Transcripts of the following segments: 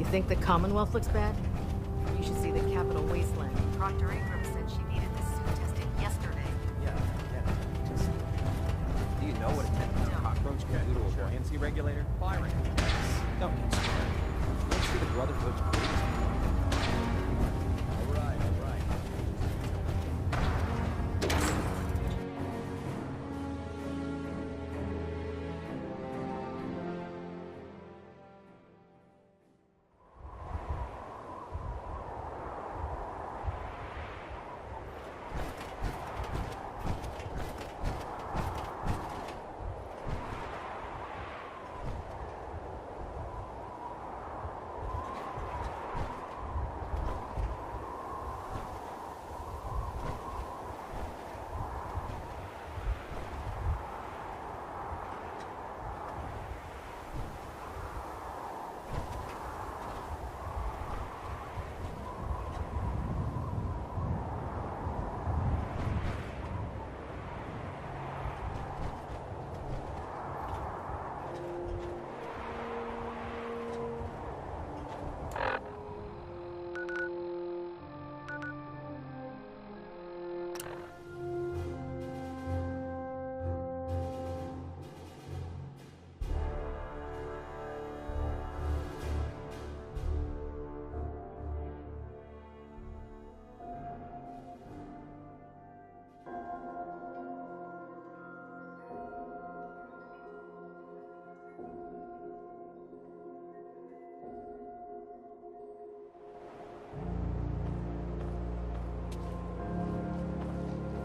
You think the Commonwealth looks bad? You should see the Capitol Wasteland. Proctor Ingram said she needed this suit tested yesterday. Yeah, just... Do you know what a 10-pound cockroach can do to a buoyancy regulator? Firing. Don't get scared. Let's see the Brotherhood's greatest point. All right, all right.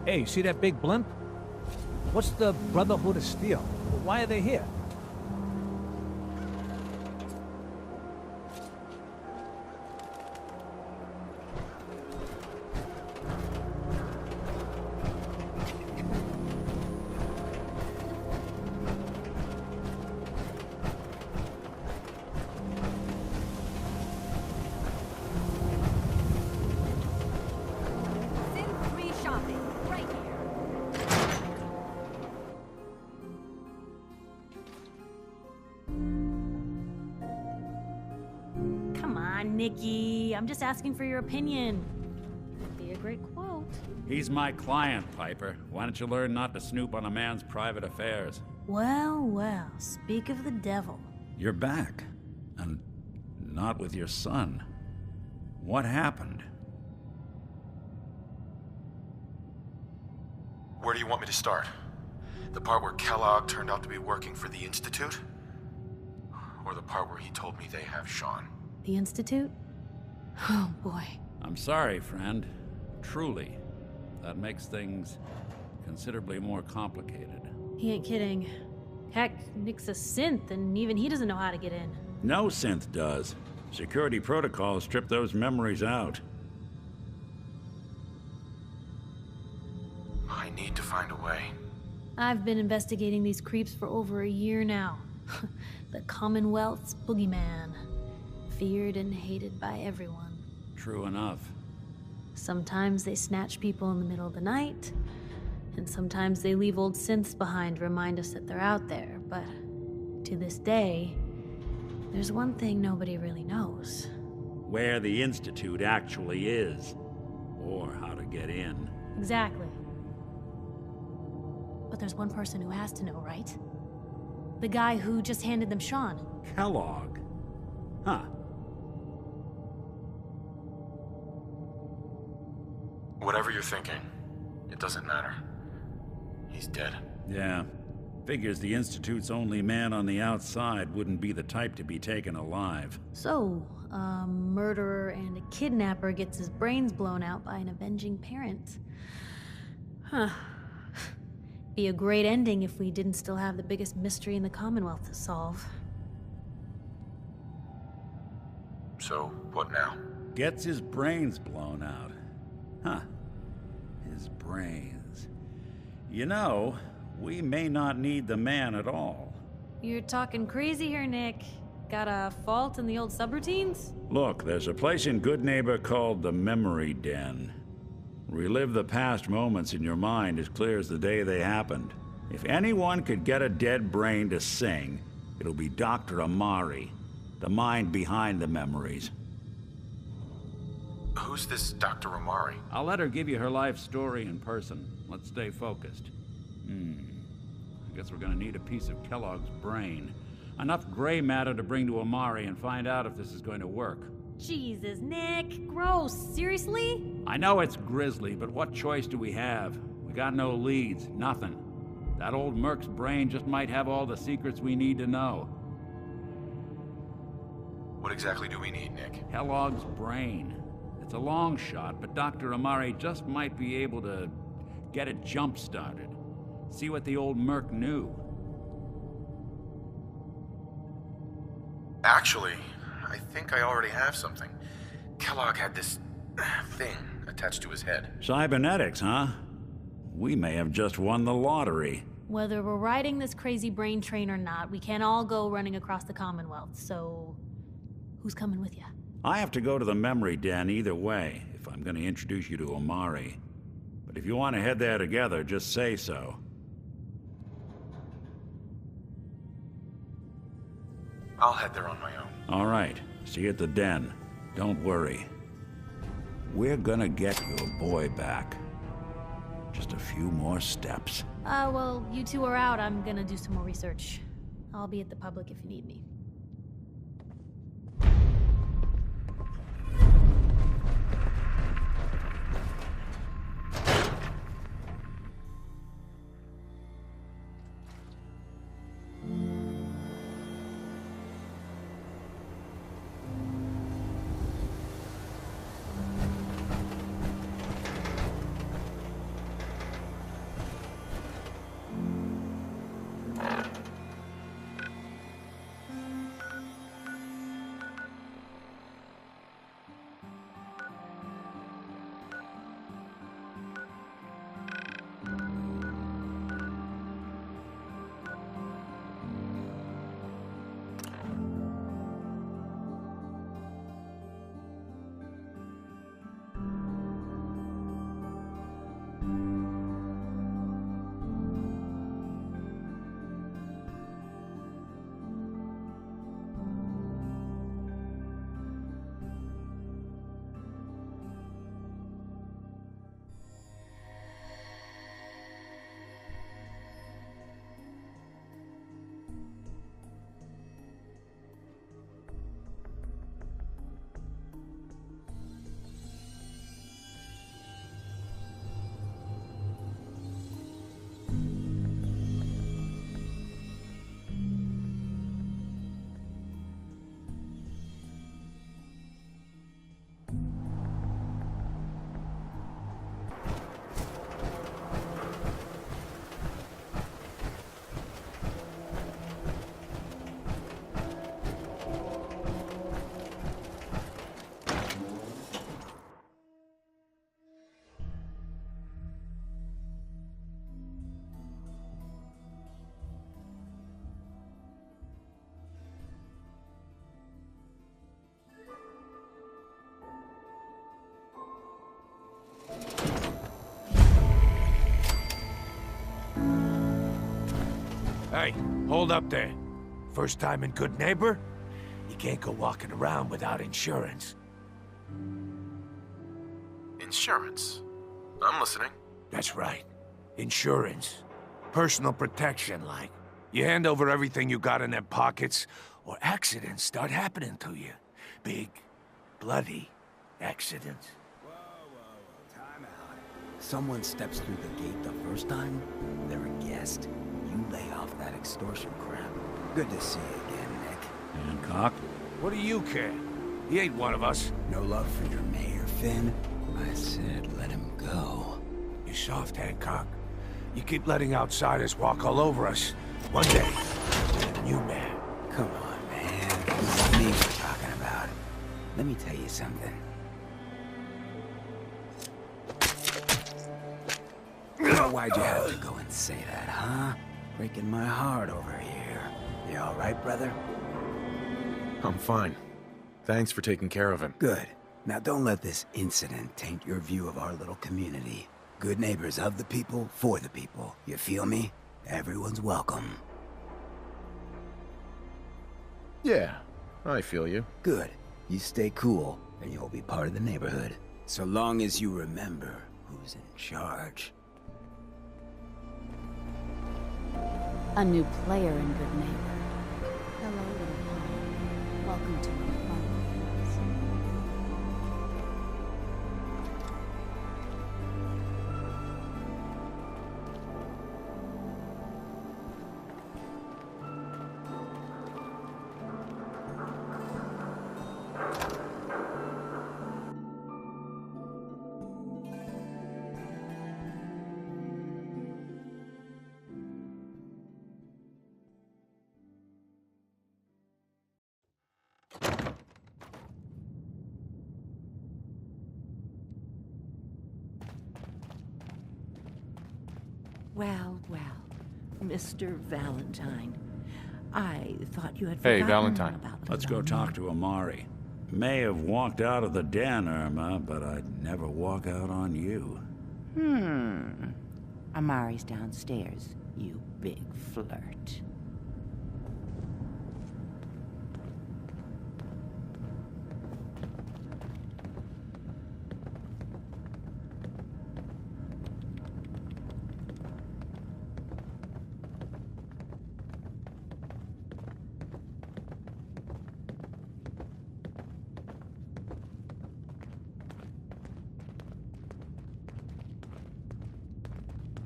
Hey, see that big blimp? What's the Brotherhood of Steel? Why are they here? Nikki, I'm just asking for your opinion. Would be a great quote. He's my client, Piper. Why don't you learn not to snoop on a man's private affairs? Well, well, speak of the devil. You're back. And not with your son. What happened? Where do you want me to start? The part where Kellogg turned out to be working for the Institute? Or the part where he told me they have Sean? The Institute? Oh, boy. I'm sorry, friend. Truly. That makes things considerably more complicated. He ain't kidding. Heck, Nick's a synth, and even he doesn't know how to get in. No synth does. Security protocols strip those memories out. I need to find a way. I've been investigating these creeps for over a year now. The Commonwealth's boogeyman. Feared and hated by everyone. True enough. Sometimes they snatch people in the middle of the night, and sometimes they leave old synths behind to remind us that they're out there, but to this day, there's one thing nobody really knows. Where the Institute actually is. Or how to get in. Exactly. But there's one person who has to know, right? The guy who just handed them Sean. Kellogg. Huh. Whatever you're thinking, it doesn't matter. He's dead. Yeah. Figures the Institute's only man on the outside wouldn't be the type to be taken alive. So, a murderer and a kidnapper gets his brains blown out by an avenging parent. Huh. Be a great ending if we didn't still have the biggest mystery in the Commonwealth to solve. So, what now? Gets his brains blown out. Huh. His brains. You know, we may not need the man at all. You're talking crazy here, Nick. Got a fault in the old subroutines? Look, there's a place in Goodneighbor called the Memory Den. Relive the past moments in your mind as clear as the day they happened. If anyone could get a dead brain to sing, it'll be Dr. Amari. The mind behind the memories. Who's this Dr. Amari? I'll let her give you her life story in person. Let's stay focused. I guess we're gonna need a piece of Kellogg's brain. Enough gray matter to bring to Amari and find out if this is going to work. Jesus, Nick. Gross. Seriously? I know it's grisly, but what choice do we have? We got no leads, nothing. That old Merc's brain just might have all the secrets we need to know. What exactly do we need, Nick? Kellogg's brain. It's a long shot, but Dr. Amari just might be able to get it jump-started. See what the old Merc knew. Actually, I think I already have something. Kellogg had this thing attached to his head. Cybernetics, huh? We may have just won the lottery. Whether we're riding this crazy brain train or not, we can't all go running across the Commonwealth, so... who's coming with you? I have to go to the memory den either way, if I'm gonna introduce you to Amari. But if you want to head there together, just say so. I'll head there on my own. All right. See you at the den. Don't worry. We're gonna get your boy back. Just a few more steps. Well, you two are out. I'm gonna do some more research. I'll be at the public if you need me. Hey, hold up there. First time in Good Neighbor? You can't go walking around without insurance. Insurance? I'm listening. That's right. Insurance. Personal protection, like. You hand over everything you got in them pockets, or accidents start happening to you. Big, bloody accidents. Time out. Someone steps through the gate the first time, they're a guest. You lay off that extortion crap. Good to see you again, Nick. Hancock? What do you care? He ain't one of us. No love for your mayor, Finn? I said let him go. You soft, Hancock. You keep letting outsiders walk all over us. One day, you man. Come on, man. This is me we're talking about. Let me tell you something. Why'd you have to go and say that, huh? Breaking my heart over here. You all right, brother? I'm fine. Thanks for taking care of him. Good. Now don't let this incident taint your view of our little community. Good neighbors of the people, for the people. You feel me? Everyone's welcome. Yeah, I feel you. Good. You stay cool, and you'll be part of the neighborhood. So long as you remember who's in charge. A new player and good neighbor. Hello, Lupin. Welcome to my fun. Well, Mr. Valentine. I thought you had Hey, forgotten Valentine. about Let's go talk to Amari. May have walked out of the den, Irma, but I'd never walk out on you. Amari's downstairs, you big flirt.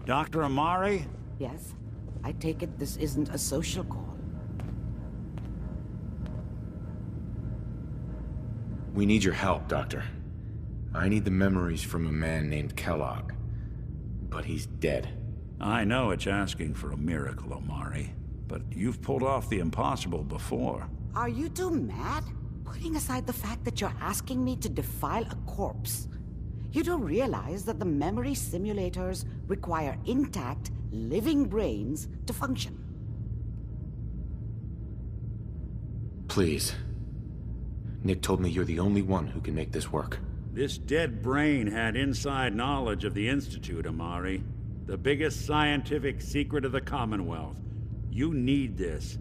Dr. Amari? Yes? I take it this isn't a social call. We need your help, Doctor. I need the memories from a man named Kellogg. But he's dead. I know it's asking for a miracle, Amari, but you've pulled off the impossible before. Are you two mad? Putting aside the fact that you're asking me to defile a corpse, you do realize that the memory simulators require intact, living brains to function. Please. Nick told me you're the only one who can make this work. This dead brain had inside knowledge of the Institute, Amari. The biggest scientific secret of the Commonwealth. You need this,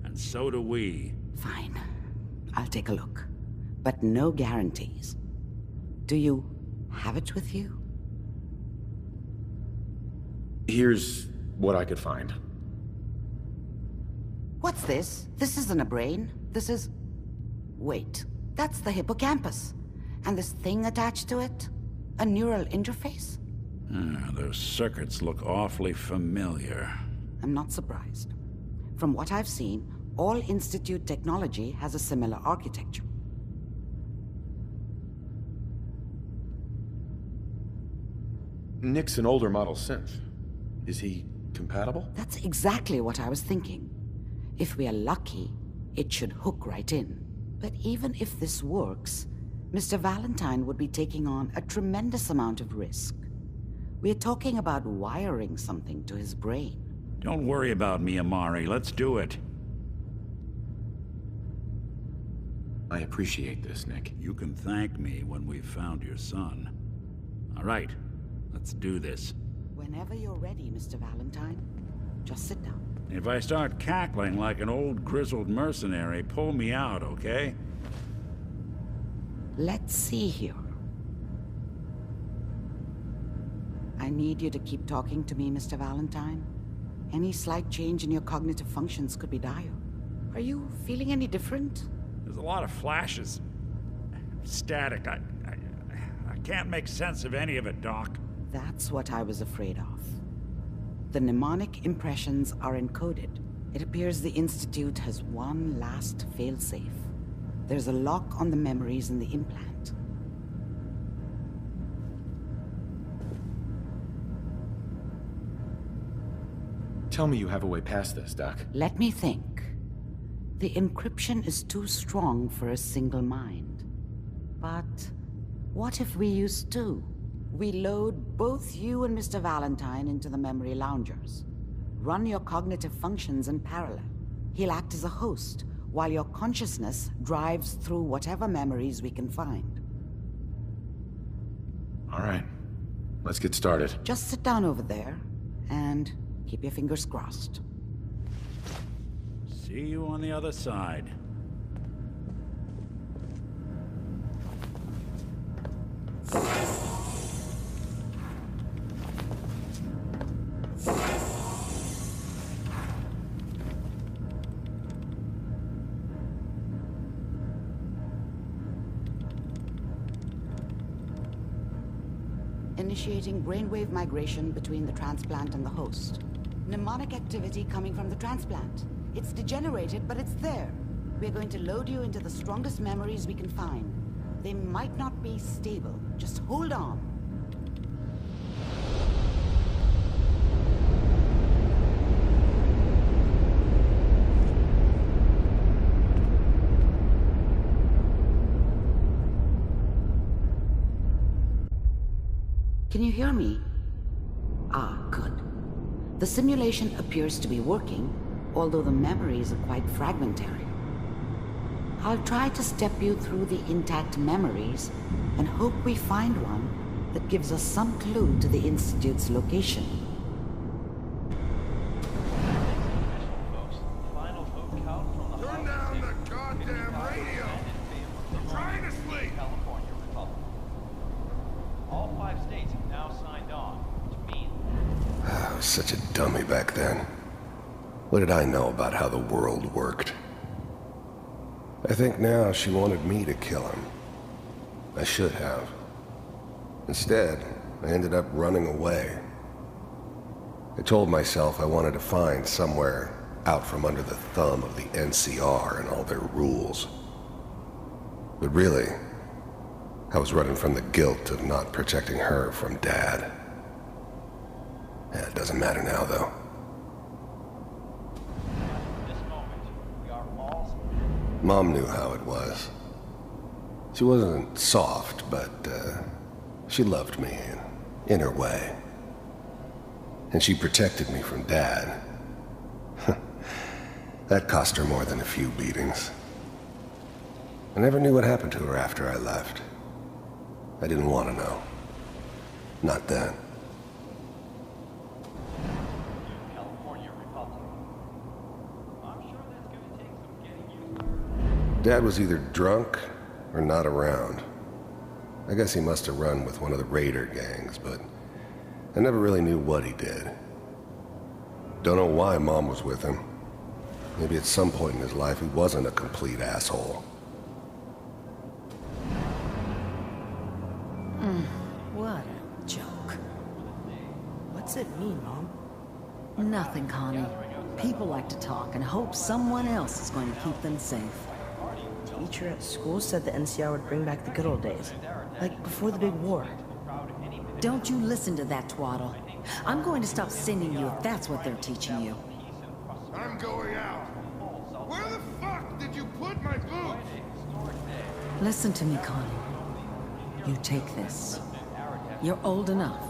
and so do we. Fine. I'll take a look. But no guarantees. Do you have it with you? Here's what I could find. What's this? This isn't a brain. This is... Wait. That's the hippocampus. And this thing attached to it? A neural interface? Those circuits look awfully familiar. I'm not surprised. From what I've seen, all Institute technology has a similar architecture. Nick's an older model synth. Is he compatible? That's exactly what I was thinking. If we are lucky, it should hook right in. But even if this works, Mr. Valentine would be taking on a tremendous amount of risk. We're talking about wiring something to his brain. Don't worry about me, Amari. Let's do it. I appreciate this, Nick. You can thank me when we've found your son. All right, let's do this. Whenever you're ready, Mr. Valentine, just sit down. If I start cackling like an old grizzled mercenary, pull me out, okay? Let's see here. I need you to keep talking to me, Mr. Valentine. Any slight change in your cognitive functions could be dire. Are you feeling any different? There's a lot of flashes. Static. I can't make sense of any of it, Doc. That's what I was afraid of. The mnemonic impressions are encoded. It appears the Institute has one last failsafe. There's a lock on the memories in the implant. Tell me you have a way past this, Doc. Let me think. The encryption is too strong for a single mind. But what if we use two? We load both you and Mr. Valentine into the memory loungers. Run your cognitive functions in parallel. He'll act as a host, while your consciousness drives through whatever memories we can find. All right. Let's get started. Just sit down over there, and keep your fingers crossed. See you on the other side. initiating brainwave migration between the transplant and the host. Mnemonic activity coming from the transplant. It's degenerated, but it's there. We're going to load you into the strongest memories we can find. They might not be stable. Just hold on. Can you hear me? Ah, good. The simulation appears to be working, although the memories are quite fragmentary. I'll try to step you through the intact memories and hope we find one that gives us some clue to the Institute's location. Turn down the goddamn radio! I'm trying to sleep! All 5 states have now signed on, which means I was such a dummy back then. What did I know about how the world worked? I think now she wanted me to kill him. I should have. Instead, I ended up running away. I told myself I wanted to find somewhere out from under the thumb of the NCR and all their rules. But really, I was running from the guilt of not protecting her from Dad. It doesn't matter now, though. Mom knew how it was. She wasn't soft, but she loved me in her way. And she protected me from Dad. That cost her more than a few beatings. I never knew what happened to her after I left. I didn't want to know. Not then. Dad was either drunk or not around. I guess he must have run with one of the raider gangs, but I never really knew what he did. Don't know why Mom was with him. Maybe at some point in his life he wasn't a complete asshole. What a joke. What's it mean, Mom? Nothing, Connie. People like to talk and hope someone else is going to keep them safe. Teacher at school said the NCR would bring back the good old days, like before the big war. Don't you listen to that twaddle. I'm going to stop sending you if that's what they're teaching you. I'm going out. Where the fuck did you put my boots? Listen to me, Connie. You take this. You're old enough.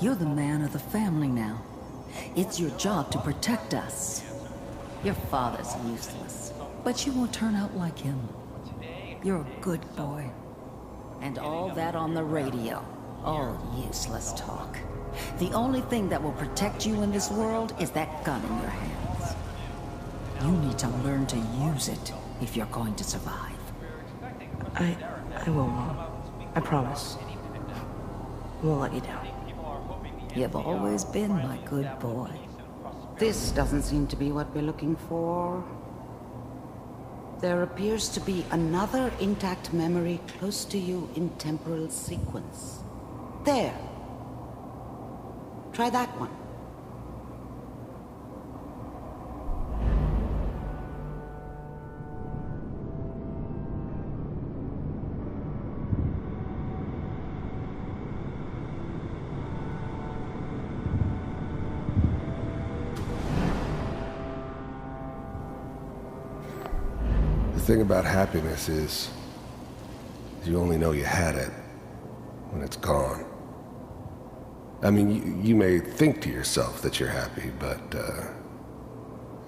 You're the man of the family now. It's your job to protect us. Your father's useless, but you won't turn out like him. You're a good boy. And all that on the radio, all useless talk. The only thing that will protect you in this world is that gun in your hands. You need to learn to use it if you're going to survive. I will, Mom. I promise. I won't let you down. You've always been my good boy. This doesn't seem to be what we're looking for. There appears to be another intact memory close to you in temporal sequence. There. Try that one. The thing about happiness is you only know you had it when it's gone. I mean, you may think to yourself that you're happy, but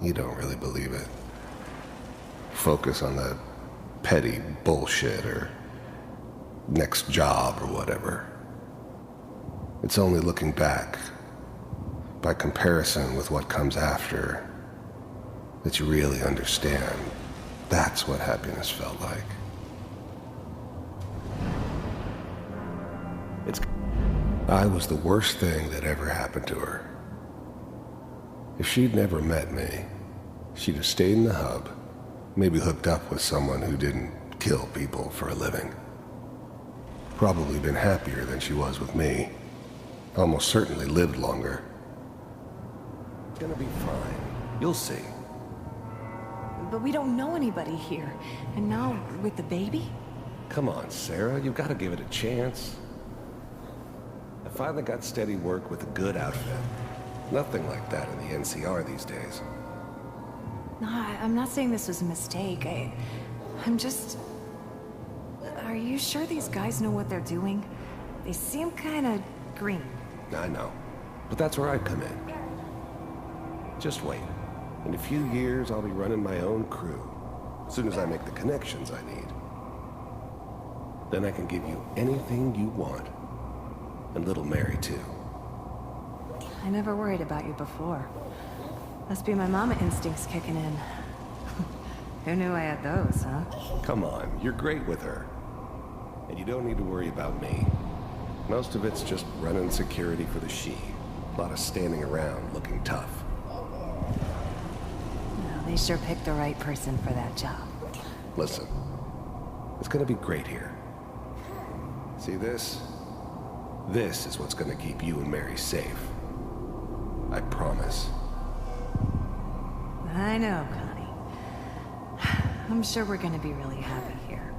you don't really believe it. Focus on the petty bullshit or next job or whatever. It's only looking back, by comparison with what comes after, that you really understand. That's what happiness felt like. I was the worst thing that ever happened to her. If she'd never met me, she'd have stayed in the hub, maybe hooked up with someone who didn't kill people for a living. Probably been happier than she was with me. Almost certainly lived longer. It's gonna be fine. You'll see. But we don't know anybody here. And now, with the baby? Come on, Sarah. You've got to give it a chance. I finally got steady work with a good outfit. Nothing like that in the NCR these days. No, I'm not saying this was a mistake. I'm just... Are you sure these guys know what they're doing? They seem kind of green. I know. But that's where I come in. Just wait. In a few years, I'll be running my own crew. As soon as I make the connections I need. Then I can give you anything you want. And little Mary, too. I never worried about you before. Must be my mama instincts kicking in. Who knew I had those, huh? Come on, you're great with her. And you don't need to worry about me. Most of it's just running security for the she. A lot of standing around looking tough. No, they sure picked the right person for that job. Listen, it's gonna be great here. See this? This is what's gonna keep you and Mary safe. I promise. I know, Connie. I'm sure we're gonna be really happy here.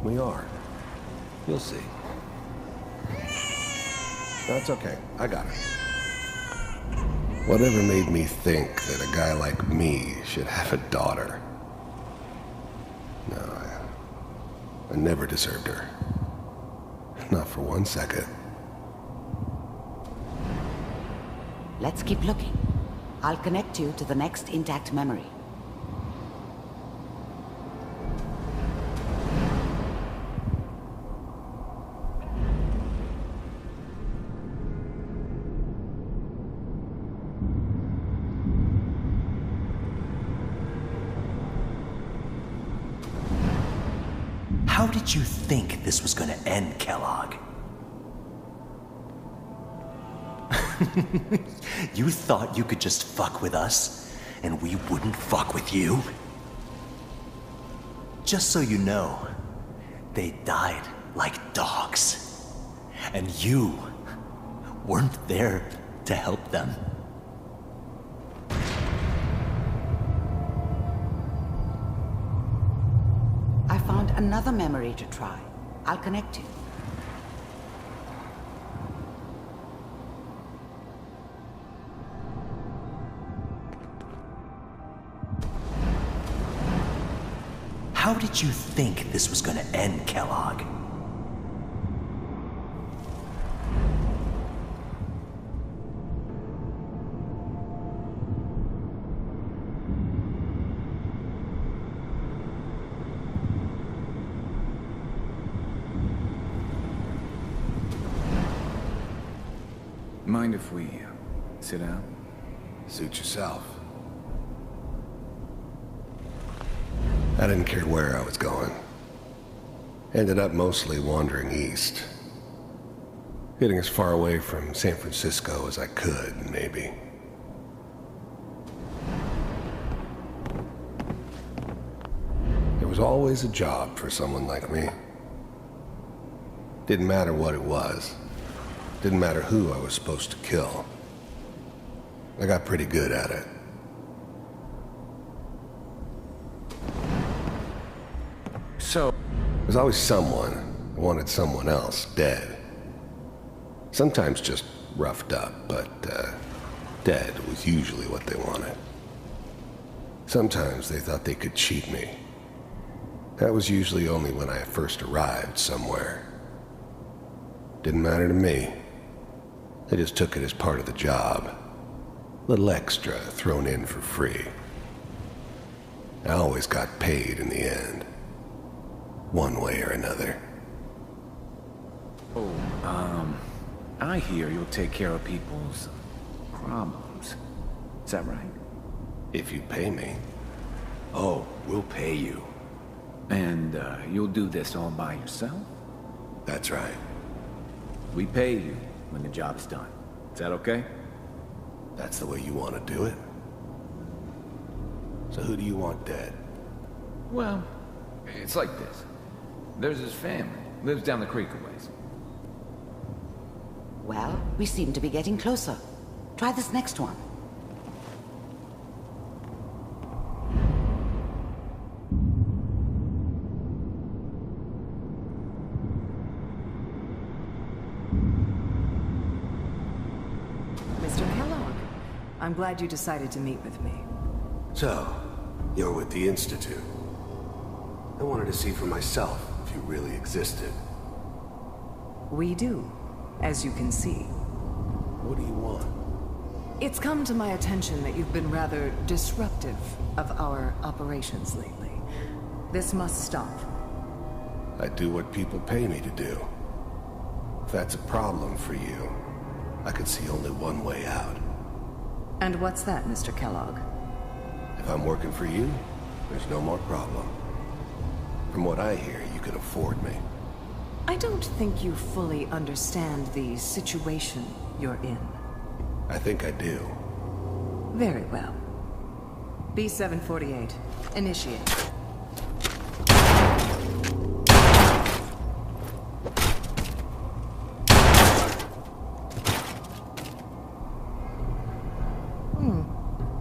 We are. You'll see. That's okay. I got it. Whatever made me think that a guy like me should have a daughter? No, I never deserved her. Not for 1 second. Let's keep looking. I'll connect you to the next intact memory. How did you think this was gonna end, Kellogg? You thought you could just fuck with us, and we wouldn't fuck with you? Just so you know, they died like dogs. And you weren't there to help them. I found another memory to try. I'll connect you. How did you think this was gonna end, Kellogg? Mind if we sit down? Suit yourself. I didn't care where I was going. Ended up mostly wandering east. Getting as far away from San Francisco as I could, maybe. There was always a job for someone like me. Didn't matter what it was. Didn't matter who I was supposed to kill. I got pretty good at it. So, there's always someone who wanted someone else dead. Sometimes just roughed up, but dead was usually what they wanted. Sometimes they thought they could cheat me. That was usually only when I first arrived somewhere. Didn't matter to me. They just took it as part of the job. Little extra thrown in for free. I always got paid in the end. One way or another. Oh, I hear you'll take care of people's problems. Is that right? If you pay me. Oh, we'll pay you. And, you'll do this all by yourself? That's right. We pay you when the job's done. Is that okay? That's the way you want to do it? So who do you want dead? Well, it's like this. There's his family, Lives down the creek a ways. Well, we seem to be getting closer. Try this next one. Mr. Kellogg, I'm glad you decided to meet with me. So, you're with the Institute. I wanted to see for myself if you really existed. We do, as you can see. What do you want? It's come to my attention that you've been rather disruptive of our operations lately. This must stop. I do what people pay me to do. If that's a problem for you, I could see only one way out. And what's that, Mr. Kellogg? If I'm working for you, there's no more problem. From what I hear, you can afford me. I don't think you fully understand the situation you're in. I think I do. Very well. B-748, initiate.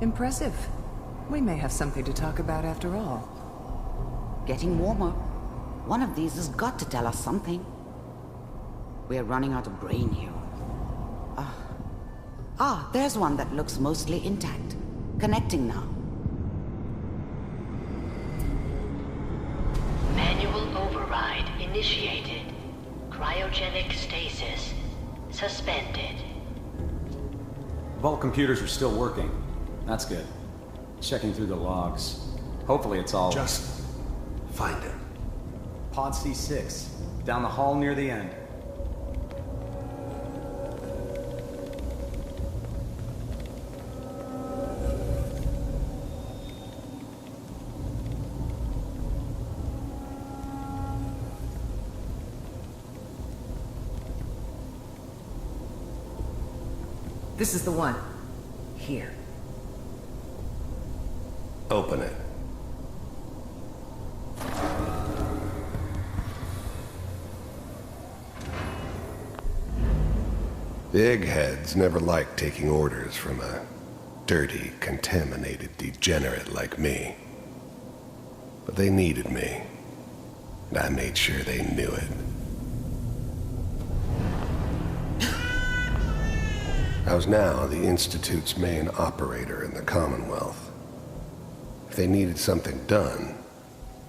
Impressive. We may have something to talk about after all. Getting warmer. One of these has got to tell us something. We're running out of brain here. There's one that looks mostly intact. Connecting now. Manual override initiated. Cryogenic stasis suspended. Vault computers are still working. That's good. Checking through the logs. Hopefully it's all... Just find him. Pod C6. Down the hall near the end. This is the one. Here. Open it. The eggheads never liked taking orders from a dirty, contaminated degenerate like me. But they needed me, and I made sure they knew it. I was now the Institute's main operator in the Commonwealth. If they needed something done,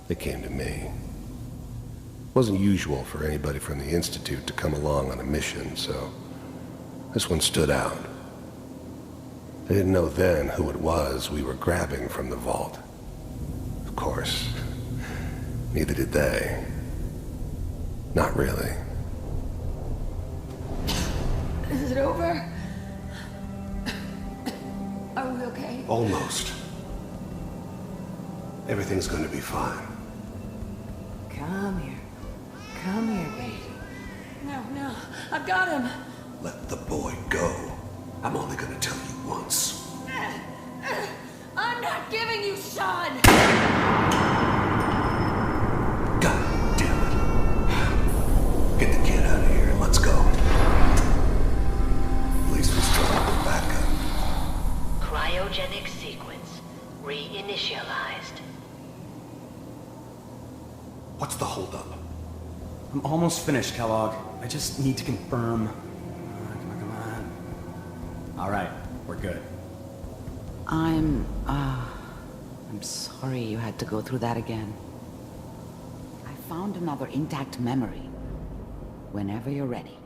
they came to me. It wasn't usual for anybody from the Institute to come along on a mission, so this one stood out. I didn't know then who it was we were grabbing from the vault. Of course, neither did they. Not really. Is it over? Are we okay? Almost. Everything's gonna be fine. Come here. Come here, baby. No, I've got him. Let the boy go. I'm only gonna tell you once. I'm not giving you Sean! God damn it. Get the kid out of here and let's go. At least we still have the backup. Cryogenic sequence reinitialized. What's the holdup? I'm almost finished, Kellogg. I just need to confirm. Come on. All right, we're good. I'm sorry you had to go through that again. I found another intact memory. Whenever you're ready.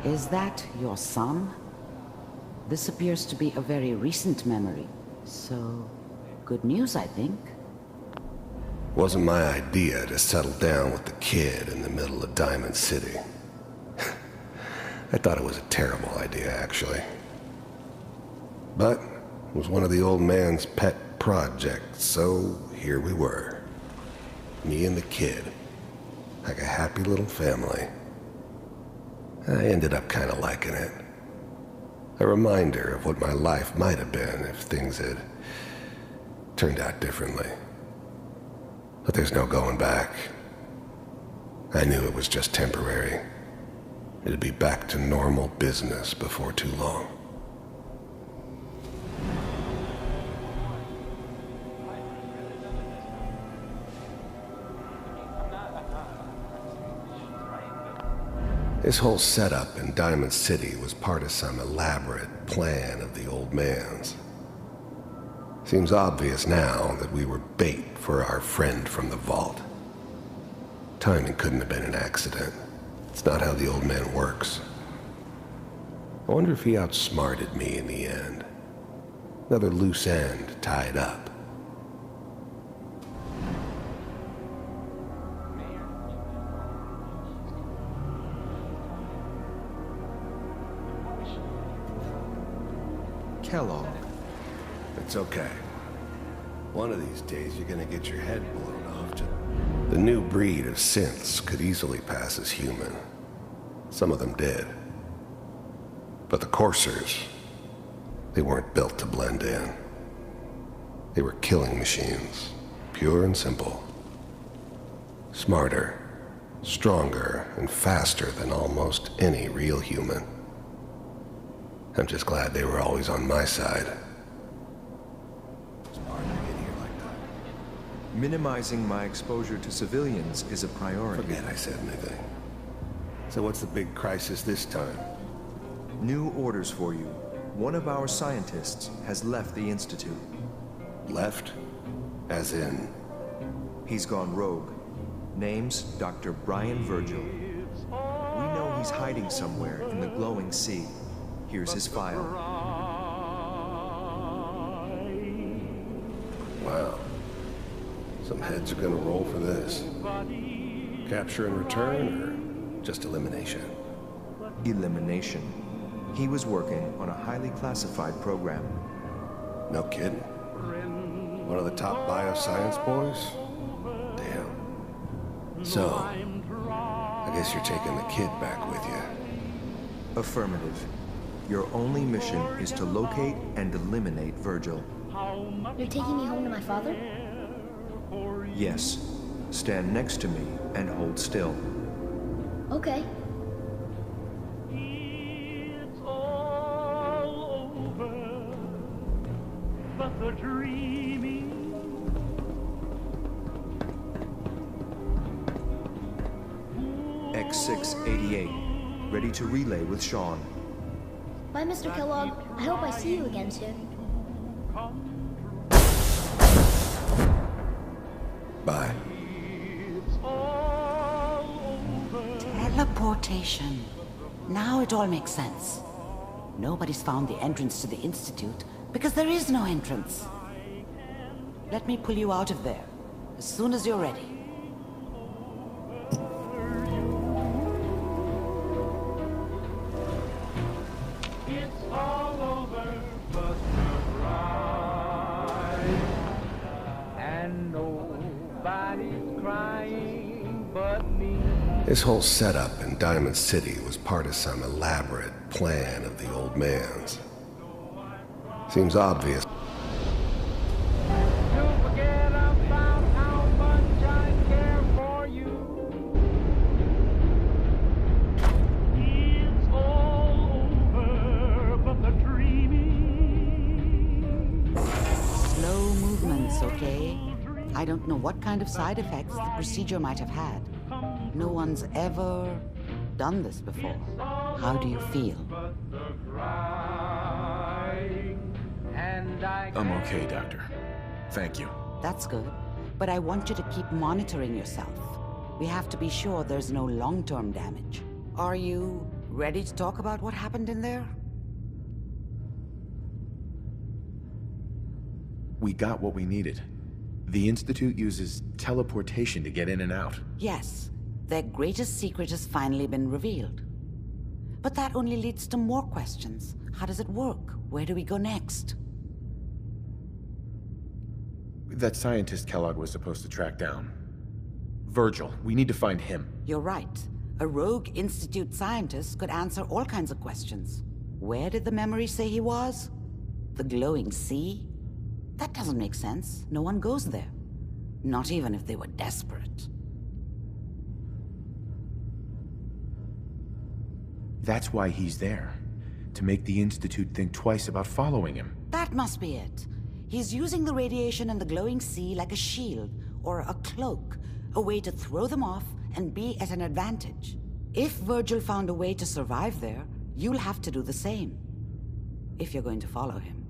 Is that your son? This appears to be a very recent memory, so good news, I think. Wasn't my idea to settle down with the kid in the middle of Diamond City. I thought it was a terrible idea, actually. But it was one of the old man's pet project, so here we were. Me and the kid. Like a happy little family. I ended up kind of liking it. A reminder of what my life might have been if things had turned out differently. But there's no going back. I knew it was just temporary. It'd be back to normal business before too long. This whole setup in Diamond City was part of some elaborate plan of the old man's. Seems obvious now that we were bait for our friend from the vault. Timing couldn't have been an accident. It's not how the old man works. I wonder if he outsmarted me in the end. Another loose end tied up. Kellogg. It's okay. One of these days you're gonna get your head blown off. The new breed of synths could easily pass as human. Some of them did. But the coursers, they weren't built to blend in. They were killing machines, pure and simple. Smarter, stronger, and faster than almost any real human. I'm just glad they were always on my side. Minimizing my exposure to civilians is a priority. Forget I said anything. So what's the big crisis this time? New orders for you. One of our scientists has left the Institute. Left? As in? He's gone rogue. Name's Dr. Brian Virgil. We know he's hiding somewhere in the glowing sea. Here's his file. Wow. Some heads are gonna roll for this. Capture and return, or just elimination? Elimination. He was working on a highly classified program. No kidding. One of the top bioscience boys? Damn. So, I guess you're taking the kid back with you. Affirmative. Your only mission is to locate and eliminate Virgil. You're taking me home to my father? Yes. Stand next to me and hold still. Okay. It's all over, but the dreaming. X688, ready to relay with Sean. Bye, Mr. Kellogg. I hope I see you again soon. Bye. Teleportation. Now it all makes sense. Nobody's found the entrance to the Institute because there is no entrance. Let me pull you out of there as soon as you're ready. This whole setup in Diamond City was part of some elaborate plan of the old man's. Seems obvious. Slow movements, okay? I don't know what kind of side effects the procedure might have had. No one's ever done this before. How do you feel? I'm okay, Doctor. Thank you. That's good. But I want you to keep monitoring yourself. We have to be sure there's no long-term damage. Are you ready to talk about what happened in there? We got what we needed. The Institute uses teleportation to get in and out. Yes. Their greatest secret has finally been revealed. But that only leads to more questions. How does it work? Where do we go next? That scientist Kellogg was supposed to track down. Virgil. We need to find him. You're right. A rogue Institute scientist could answer all kinds of questions. Where did the memory say he was? The glowing sea? That doesn't make sense. No one goes there. Not even if they were desperate. That's why he's there. To make the Institute think twice about following him. That must be it. He's using the radiation in the glowing sea like a shield, or a cloak, a way to throw them off and be at an advantage. If Virgil found a way to survive there, you'll have to do the same. If you're going to follow him.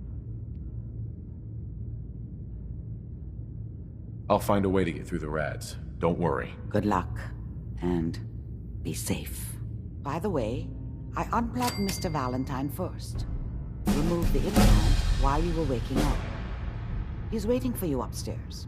I'll find a way to get through the rads. Don't worry. Good luck. And be safe. By the way, I unplugged Mr. Valentine first. Removed the implant while you were waking up. He's waiting for you upstairs.